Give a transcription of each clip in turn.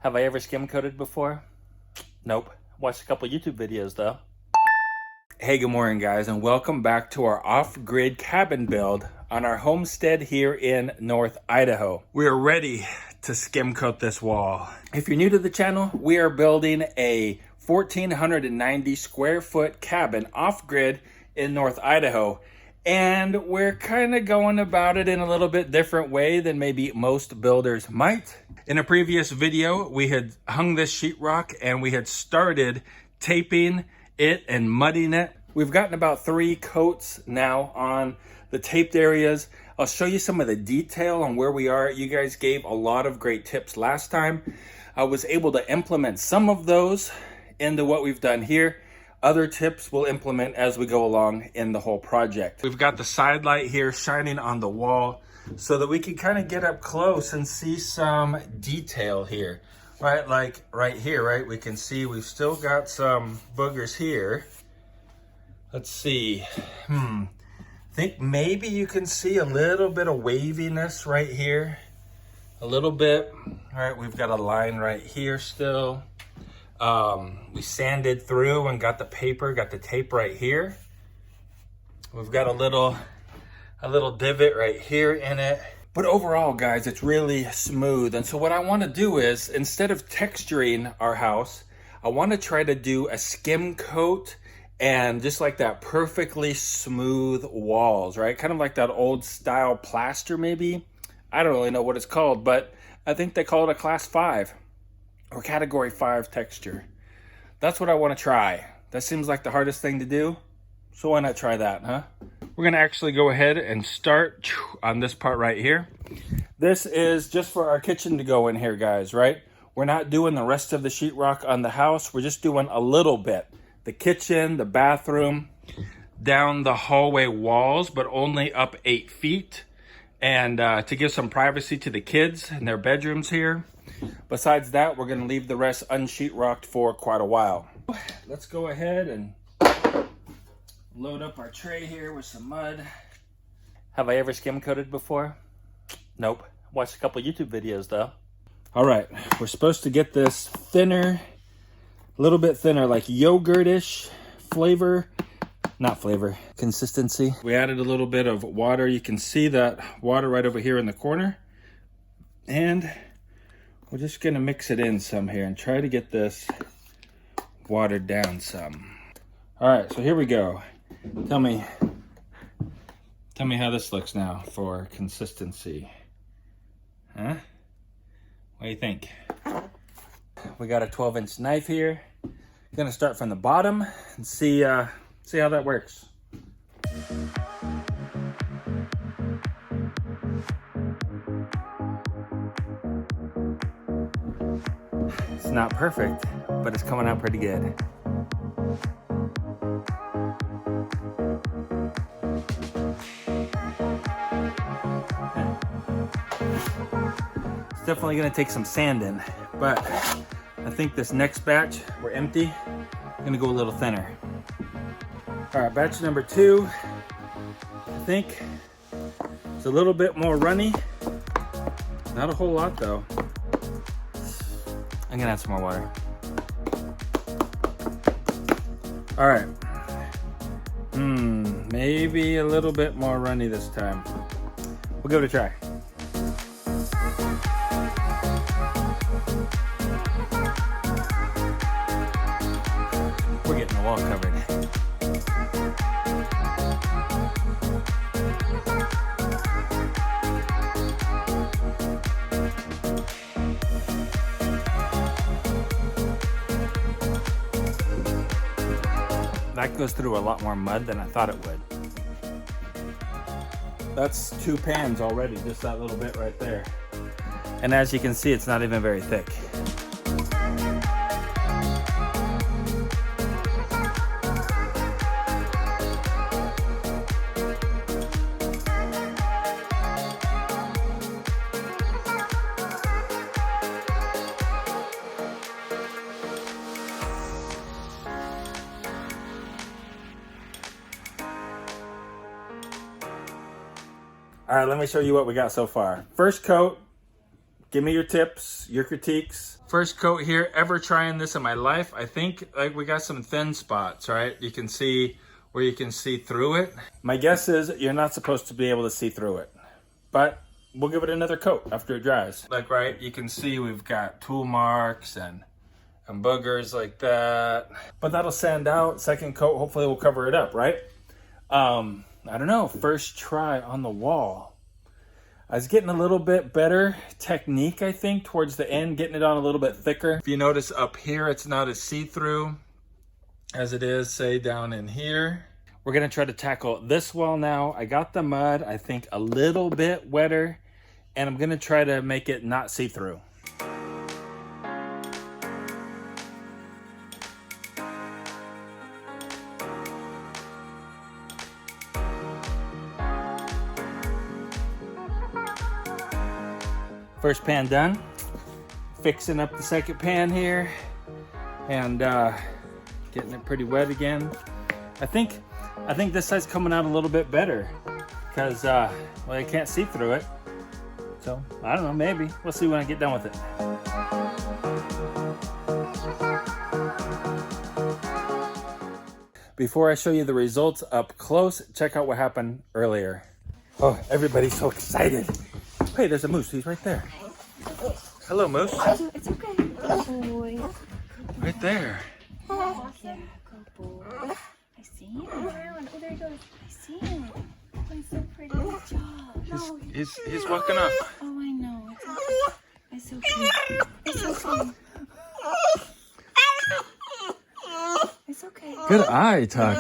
Have I ever skim coated before? Nope. Watched a couple YouTube videos though. Hey, good morning guys, and welcome back to our off-grid cabin build on our homestead here in North Idaho. We are ready to skim coat this wall. If you're new to the channel, we are building a 1,490 square foot cabin off-grid in North Idaho. And we're kind of going about it in a little bit different way than maybe most builders might. In a previous video, we had hung this sheetrock and we had started taping it and mudding it. We've gotten about 3 coats now on the taped areas. I'll show you some of the detail on where we are. You guys gave a lot of great tips last time. I was able to implement some of those into what we've done here. Other tips we'll implement as we go along in the whole project. We've got the side light here shining on the wall so that we can kind of get up close and see some detail here. Right, like right here, right? We can see we've still got some boogers here. Let's see. I think maybe you can see a little bit of waviness right here. A little bit. All right, we've got a line right here still. We sanded through and got the paper, got the tape right here. We've got a little divot right here in it. But overall, guys, it's really smooth. And so what I want to do is, instead of texturing our house, I want to try to do a skim coat and just like that perfectly smooth walls, right? Kind of like that old style plaster maybe. I don't really know what it's called, but I think they call it a class 5 or category 5 texture. That's what I want to try. That seems like the hardest thing to do. So why not try that, huh? We're gonna actually go ahead and start on this part right here. This is just for our kitchen to go in here, guys, right? We're not doing the rest of the sheetrock on the house. We're just doing a little bit. The kitchen, the bathroom, down the hallway walls, but only up 8 feet. And to give some privacy to the kids in their bedrooms here. Besides that, we're gonna leave the rest unsheetrocked for quite a while. Let's go ahead and load up our tray here with some mud. Have I ever skim coated before? Nope. Watched a couple YouTube videos though. All right, we're supposed to get this thinner, a little bit thinner, like yogurt-ish flavor. Not flavor, consistency. We added a little bit of water. You can see that water right over here in the corner. And we're just gonna mix it in some here and try to get this watered down some. All right, so here we go. Tell me how this looks now for consistency. Huh? What do you think? We got a 12-inch knife here. Gonna start from the bottom and see how that works. It's not perfect, but it's coming out pretty good. It's definitely gonna take some sanding, but I think this next batch, we're empty, I'm gonna go a little thinner. All right, batch number 2, I think it's a little bit more runny. Not a whole lot though. I'm gonna add some more water. All right. Maybe a little bit more runny this time. We'll give it a try. We're getting the wall covered. That goes through a lot more mud than I thought it would. That's 2 pans already, just that little bit right there. And as you can see, it's not even very thick. All right, let me show you what we got so far. First coat, Give me your tips, your critiques. First coat here, ever trying this in my life. I think like we got some thin spots, right? You can see where you can see through it. My guess is you're not supposed to be able to see through it, but we'll give it another coat after it dries. Like, right, you can see we've got tool marks and boogers like that, but that'll sand out. Second coat, hopefully we'll cover it up, right? I don't know, first try on the wall. I was getting a little bit better technique, I think, towards the end, getting it on a little bit thicker. If you notice up here, it's not as see-through as it is, say, down in here. We're gonna try to tackle this wall now. I got the mud, I think, a little bit wetter, and I'm gonna try to make it not see-through. First pan done. Fixing up the second pan here and getting it pretty wet again. I think this side's coming out a little bit better because well, I can't see through it. So I don't know, maybe. We'll see when I get done with it. Before I show you the results up close, check out what happened earlier. Oh, everybody's so excited. Hey, there's a moose. He's right there. Hello, moose. It's okay. Good boy. Right there. Yeah, good boy. I see him. Oh, there he goes. I see him. Oh, he's so pretty. Good job. He's walking up. Oh, I know. It's so cute. It's so cute. It's okay. Good eye, Tux.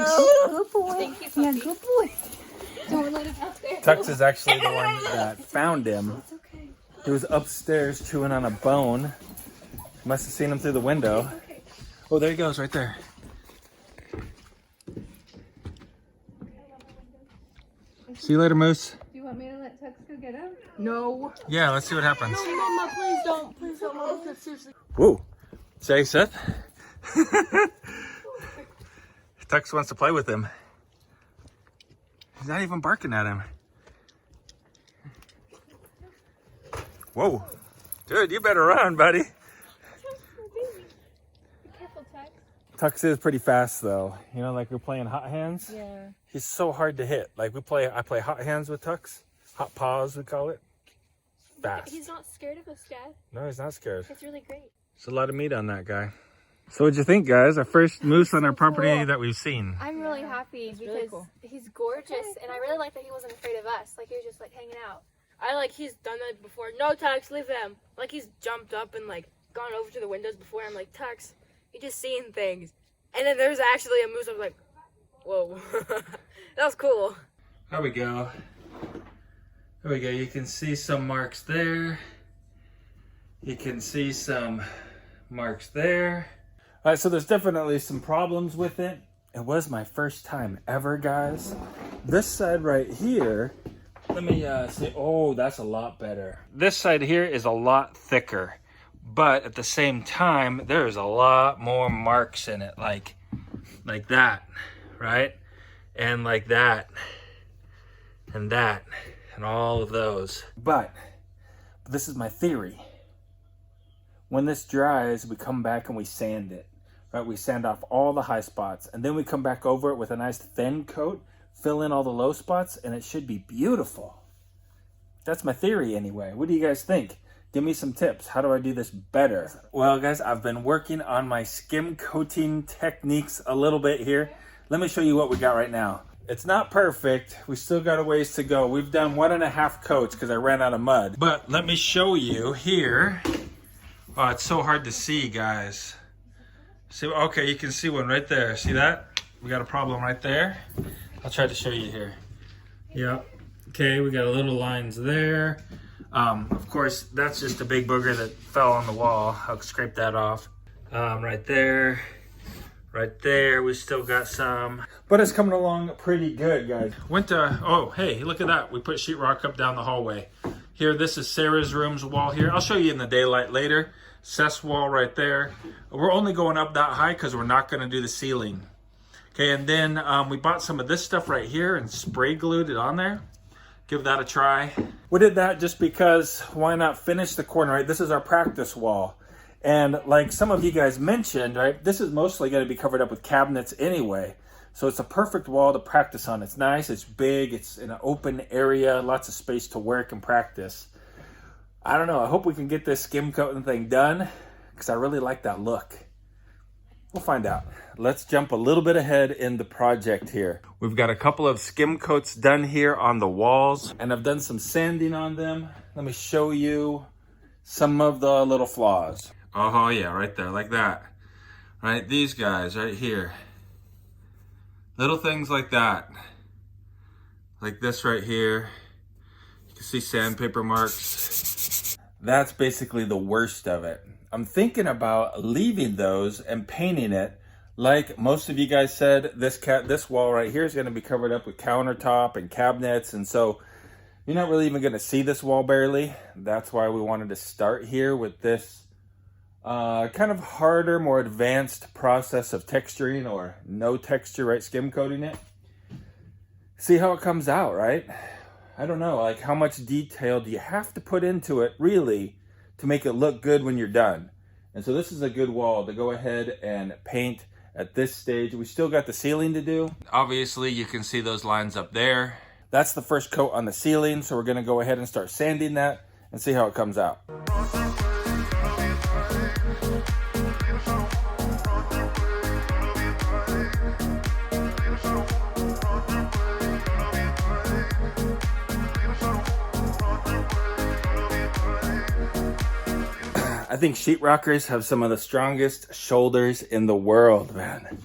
Good boy. Thank you, puppy. Yeah, good boy. Don't let him out there. Tux is actually the one that found him. It's okay. He was upstairs chewing on a bone. Must have seen him through the window. Oh, there he goes, right there. See you later, Moose. Do you want me to let Tux go get him? No. Yeah, let's see what happens. No, Mama, please don't. Please don't, Mama. Seriously. Whoa. Say, Seth. Tux wants to play with him. He's not even barking at him. Whoa. Dude, you better run, buddy. Be careful, Tux. Tux is pretty fast, though. You know, like we're playing hot hands. Yeah. He's so hard to hit. Like I play hot hands with Tux. Hot paws, we call it. Fast. He's not scared of us, Dad. No, he's not scared. It's really great. There's a lot of meat on that guy. So what'd you think, guys? Our first moose on our property that we've seen. I'm really happy because really cool. he's gorgeous, and I really like that he wasn't afraid of us. Like, he was just, like, hanging out. He's done that before. No, Tux, leave them. Like, he's jumped up and, like, gone over to the windows before. I'm like, Tux, you're just seeing things. And then there's actually a moose. I was like, whoa. That was cool. There we go. There we go. You can see some marks there. You can see some marks there. All right, so there's definitely some problems with it. It was my first time ever, guys. This side right here, let me see. Oh, that's a lot better. This side here is a lot thicker, but at the same time, there's a lot more marks in it, like that, right? And like that, and that, and all of those. But this is my theory. When this dries, we come back and we sand it. Right, we sand off all the high spots, and then we come back over it with a nice thin coat, fill in all the low spots, and it should be beautiful. That's my theory anyway. What do you guys think? Give me some tips. How do I do this better? Well, guys, I've been working on my skim coating techniques a little bit here. Let me show you what we got right now. It's not perfect. We still got a ways to go. We've done 1.5 coats because I ran out of mud. But let me show you here. Oh, it's so hard to see, guys. See, okay, you can see one right there. See that? We got a problem right there. I'll try to show you here. Yep. Okay, we got a little lines there. Of course, that's just a big booger that fell on the wall. I'll scrape that off. Right there. Right there, we still got some. But it's coming along pretty good, guys. Oh, hey, look at that. We put sheetrock up down the hallway. Here, this is Sarah's room's wall here. I'll show you in the daylight later. Seth's wall right there. We're only going up that high because we're not going to do the ceiling. Okay, and then we bought some of this stuff right here and spray glued it on there. give that a try. We did that just because why not finish the corner, right? This is our practice wall. And like some of you guys mentioned, right, this is mostly going to be covered up with cabinets anyway. So it's a perfect wall to practice on. It's nice, it's big, it's in an open area, lots of space to work and practice. I don't know, I hope we can get this skim coating thing done because I really like that look. We'll find out. Let's jump a little bit ahead in the project here. We've got a couple of skim coats done here on the walls, and I've done some sanding on them. Let me show you some of the little flaws. Oh yeah, right there, like that. Right, these guys right here. Little things like that. Like this right here. You can see sandpaper marks. That's basically the worst of it. I'm thinking about leaving those and painting it. Like most of you guys said, this wall right here is going to be covered up with countertop and cabinets, and so you're not really even going to see this wall barely. That's why we wanted to start here with this kind of harder, more advanced process of texturing or no texture, right? Skim coating it. See how it comes out, right? I don't know, like how much detail do you have to put into it really to make it look good when you're done? And so this is a good wall to go ahead and paint at this stage. We still got the ceiling to do. Obviously you can see those lines up there. That's the first coat on the ceiling. So we're gonna go ahead and start sanding that and see how it comes out. I think sheetrockers have some of the strongest shoulders in the world, man.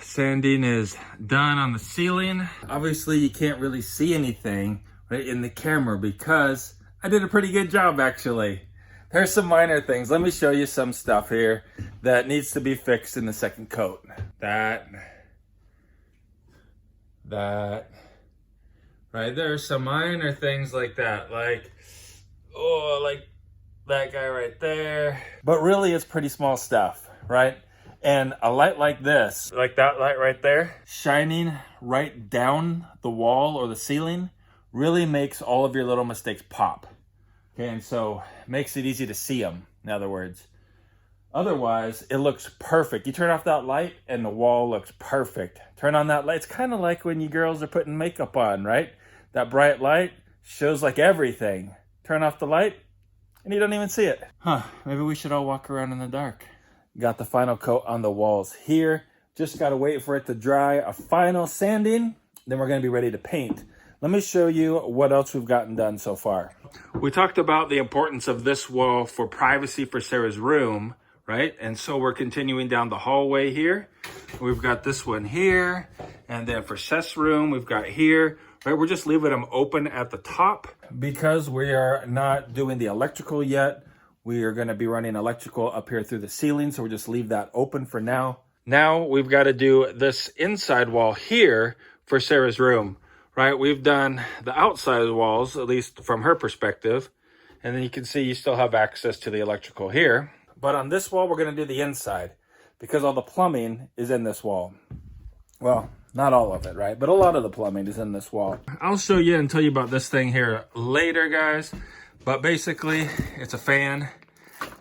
Sanding is done on the ceiling. Obviously, you can't really see anything right in the camera because I did a pretty good job, actually. There's some minor things. Let me show you some stuff here that needs to be fixed in the second coat. That. Right, there's some minor things like that. Like, oh, like that guy right there. But really it's pretty small stuff, right? And a light like this, like that light right there, shining right down the wall or the ceiling really makes all of your little mistakes pop. Okay, and so makes it easy to see them, in other words. Otherwise, it looks perfect. You turn off that light and the wall looks perfect. Turn on that light. It's kind of like when you girls are putting makeup on, right? That bright light shows like everything. Turn off the light and you don't even see it. Huh, maybe we should all walk around in the dark. Got the final coat on the walls here. Just gotta wait for it to dry. A final sanding, then we're gonna be ready to paint. Let me show you what else we've gotten done so far. We talked about the importance of this wall for privacy for Sarah's room, right? And so we're continuing down the hallway here. We've got this one here. And then for Seth's room, we've got here. Right, we're just leaving them open at the top because we are not doing the electrical yet. We are going to be running electrical up here through the ceiling, so we'll just leave that open for now. Now we've got to do this inside wall here for Sarah's room, right? We've done the outside walls, at least from her perspective, and then you can see you still have access to the electrical here. But on this wall, we're going to do the inside because all the plumbing is in this wall. Well, not all of it, right? But a lot of the plumbing is in this wall. I'll show you and tell you about this thing here later, guys. But basically, it's a fan.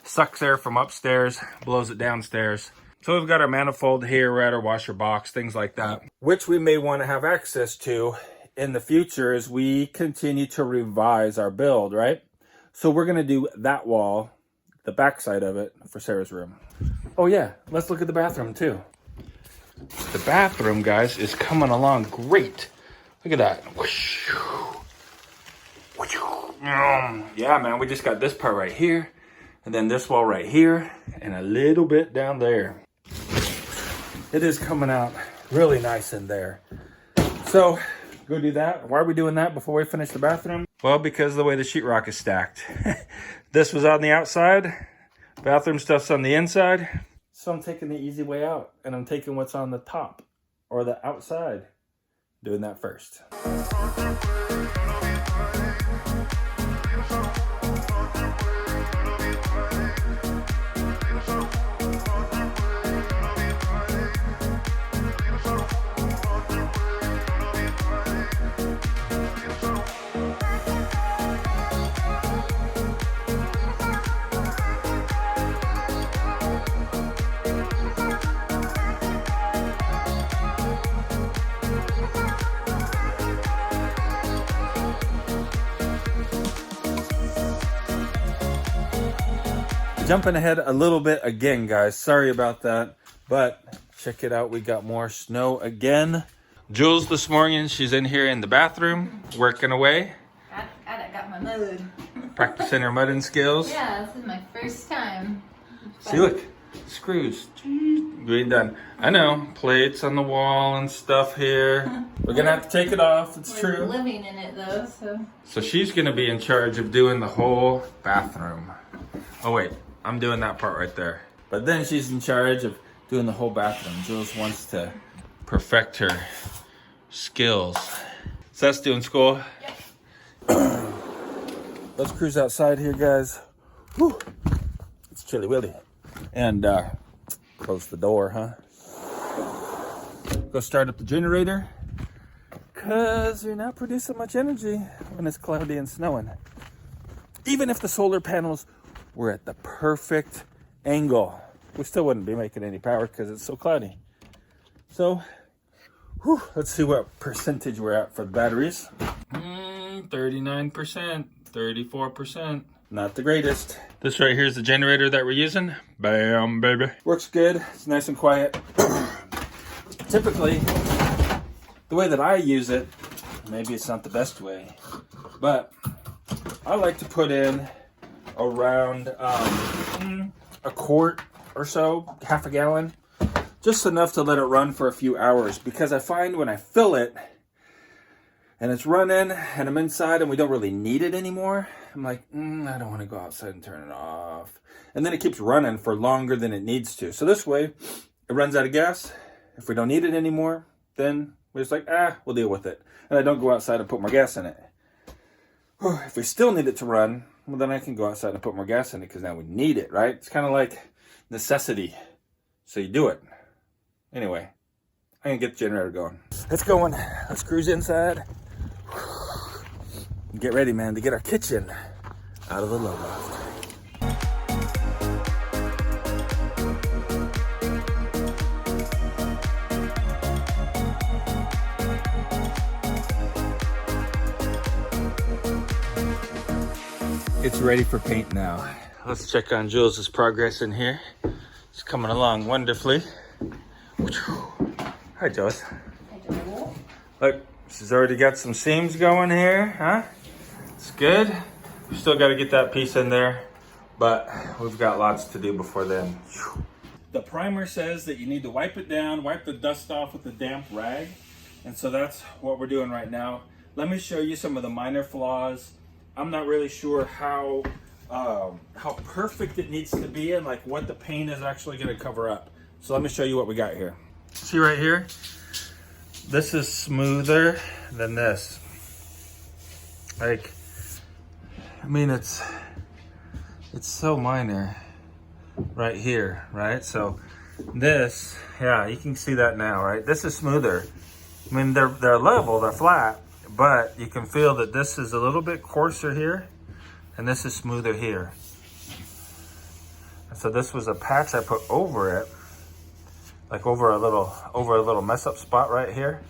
Sucks air from upstairs, blows it downstairs. So we've got our manifold here, right, our washer box, things like that. Which we may want to have access to in the future as we continue to revise our build, right? So we're going to do that wall, the backside of it, for Sarah's room. Oh yeah, let's look at the bathroom too. The bathroom, guys, is coming along great. Look at that. Yeah, man, we just got this part right here, and then this wall right here, and a little bit down there. It is coming out really nice in there. So, go do that. Why are we doing that before we finish the bathroom? Well, because of the way the sheetrock is stacked. This was on the outside, bathroom stuff's on the inside. So I'm taking the easy way out, and I'm taking what's on the top or the outside, doing that first. jumping ahead a little bit again, guys. Sorry about that. But check it out. We got more snow again. Jules this morning, she's in here in the bathroom, working away. I got my mud. Practicing her mudding skills. Yeah, this is my first time. See, look. Screws. We ain't done. I know. Plates on the wall and stuff here. We're going to have to take it off. It's true. We're living in it, though, so... So she's going to be in charge of doing the whole bathroom. Oh, wait. I'm doing that part right there. But then she's in charge of doing the whole bathroom. Jules wants to perfect her skills. So that's doing school. Yep. Let's cruise outside here, guys. Whew. It's chilly willy. And close the door, huh? Go start up the generator. Because you're not producing much energy when it's cloudy and snowing. Even if the solar panels were at the perfect angle, we still wouldn't be making any power because it's so cloudy. So, let's see what percentage we're at for the batteries. 39%, 34%. Not the greatest. This right here is the generator that we're using. Bam, baby. Works good. It's nice and quiet. Typically, the way that I use it, maybe it's not the best way, but I like to put in around a quart or so, half a gallon, just enough to let it run for a few hours, because I find when I fill it and it's running and I'm inside and we don't really need it anymore, I'm like, I don't want to go outside and turn it off. And then it keeps running for longer than it needs to. So this way, it runs out of gas. If we don't need it anymore, then we're just like, we'll deal with it. And I don't go outside and put more gas in it. If we still need it to run, well, then I can go outside and put more gas in it because now we need it, right? It's kind of like necessity. So you do it. Anyway, I'm going to get the generator going. It's going. Let's cruise inside. Get ready, man, to get our kitchen out of the low loft. It's ready for paint now. Let's check on Jules' progress in here. It's coming along wonderfully. Hi, Jules. Hi, Drywall. Look, she's already got some seams going here, huh? It's good. We still got to get that piece in there, but we've got lots to do before then. The primer says that you need to wipe it down, wipe the dust off with a damp rag. And so that's what we're doing right now. Let me show you some of the minor flaws. I'm not really sure how perfect it needs to be and like what the paint is actually going to cover up. So let me show you what we got here. See right here? This is smoother than this. Like, I mean, it's so minor right here, right? So this, yeah, you can see that now, right? This is smoother. I mean, they're level, they're flat, but you can feel that this is a little bit coarser here and this is smoother here. So this was a patch I put over it, like over a little mess up spot right here.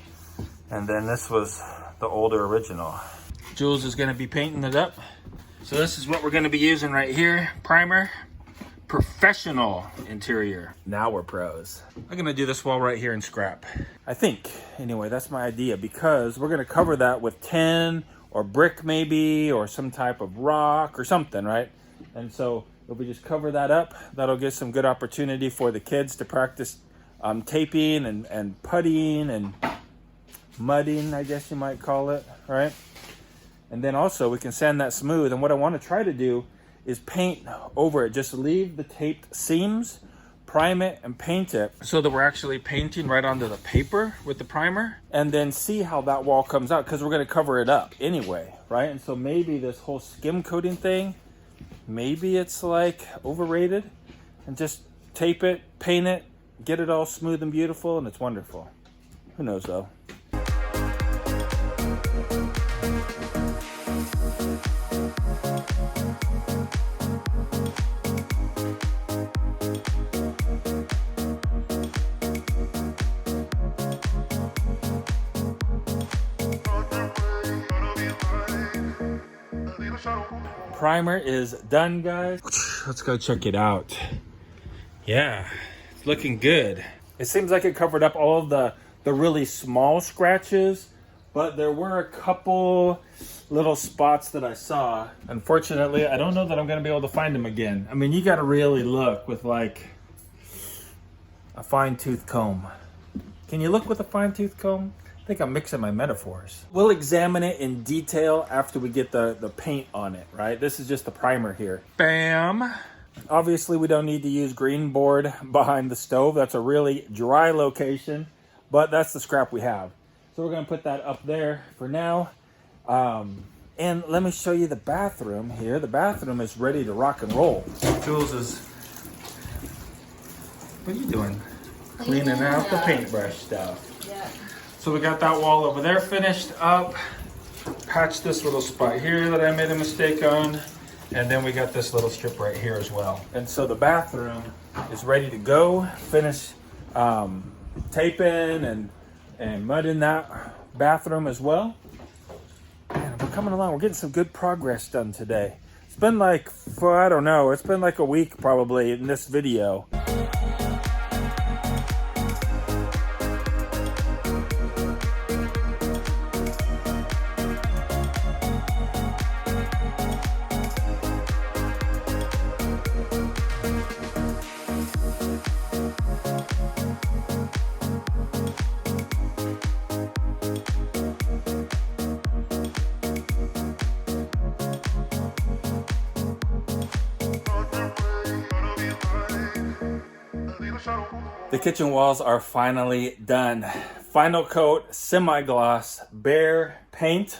And then this was the older original. Jules is gonna be painting it up. So this is what we're gonna be using right here. Primer, professional interior. Now we're pros. I'm gonna do this wall right here in scrap. I think, anyway, that's my idea, because we're gonna cover that with tin or brick maybe, or some type of rock or something, right? And so if we just cover that up, that'll give some good opportunity for the kids to practice taping and puttying and mudding, I guess you might call it, right? And then also we can sand that smooth. And what I want to try to do is paint over it. Just leave the taped seams, prime it, and paint it so that we're actually painting right onto the paper with the primer, and then see how that wall comes out, because we're going to cover it up anyway, right? And so maybe this whole skim coating thing, maybe it's like overrated, and just tape it, paint it, get it all smooth and beautiful, and it's wonderful. Who knows though? Primer is done, guys. Let's go check it out. Yeah, it's looking good. It seems like it covered up all of the really small scratches, but there were a couple little spots that I saw. Unfortunately, I don't know that I'm gonna be able to find them again. I mean, you gotta really look with like a fine-tooth comb. Can you look with a fine-tooth comb? I think I'm mixing my metaphors. We'll examine it in detail after we get the paint on it, right? This is just the primer here. Bam! Obviously, we don't need to use green board behind the stove. That's a really dry location, but that's the scrap we have. So we're gonna put that up there for now. And let me show you the bathroom here. The bathroom is ready to rock and roll. Jules is, what are you doing? Cleaning out the paintbrush stuff. Yeah. So we got that wall over there finished up. Patched this little spot here that I made a mistake on. And then we got this little strip right here as well. And so the bathroom is ready to go. Finish taping and mudding that bathroom as well. And we're coming along. We're getting some good progress done today. It's been like, I don't know, it's been like a week probably in this video. The kitchen walls are finally done. Final coat, semi-gloss, bare paint.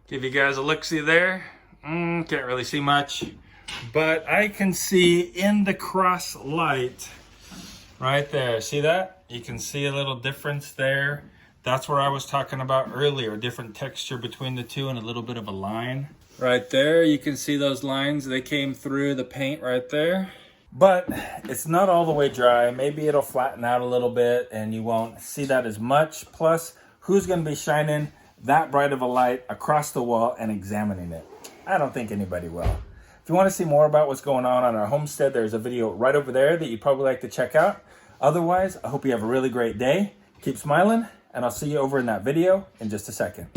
Give you guys a look-see there. Can't really see much, but I can see in the cross light right there. See that? You can see a little difference there. That's where I was talking about earlier, different texture between the two and a little bit of a line. Right there, you can see those lines. They came through the paint right there. But it's not all the way dry. Maybe it'll flatten out a little bit and you won't see that as much. Plus, who's going to be shining that bright of a light across the wall and examining it? I don't think anybody will. If you want to see more about what's going on our homestead, there's a video right over there that you'd probably like to check out. Otherwise, I hope you have a really great day. Keep smiling, and I'll see you over in that video in just a second.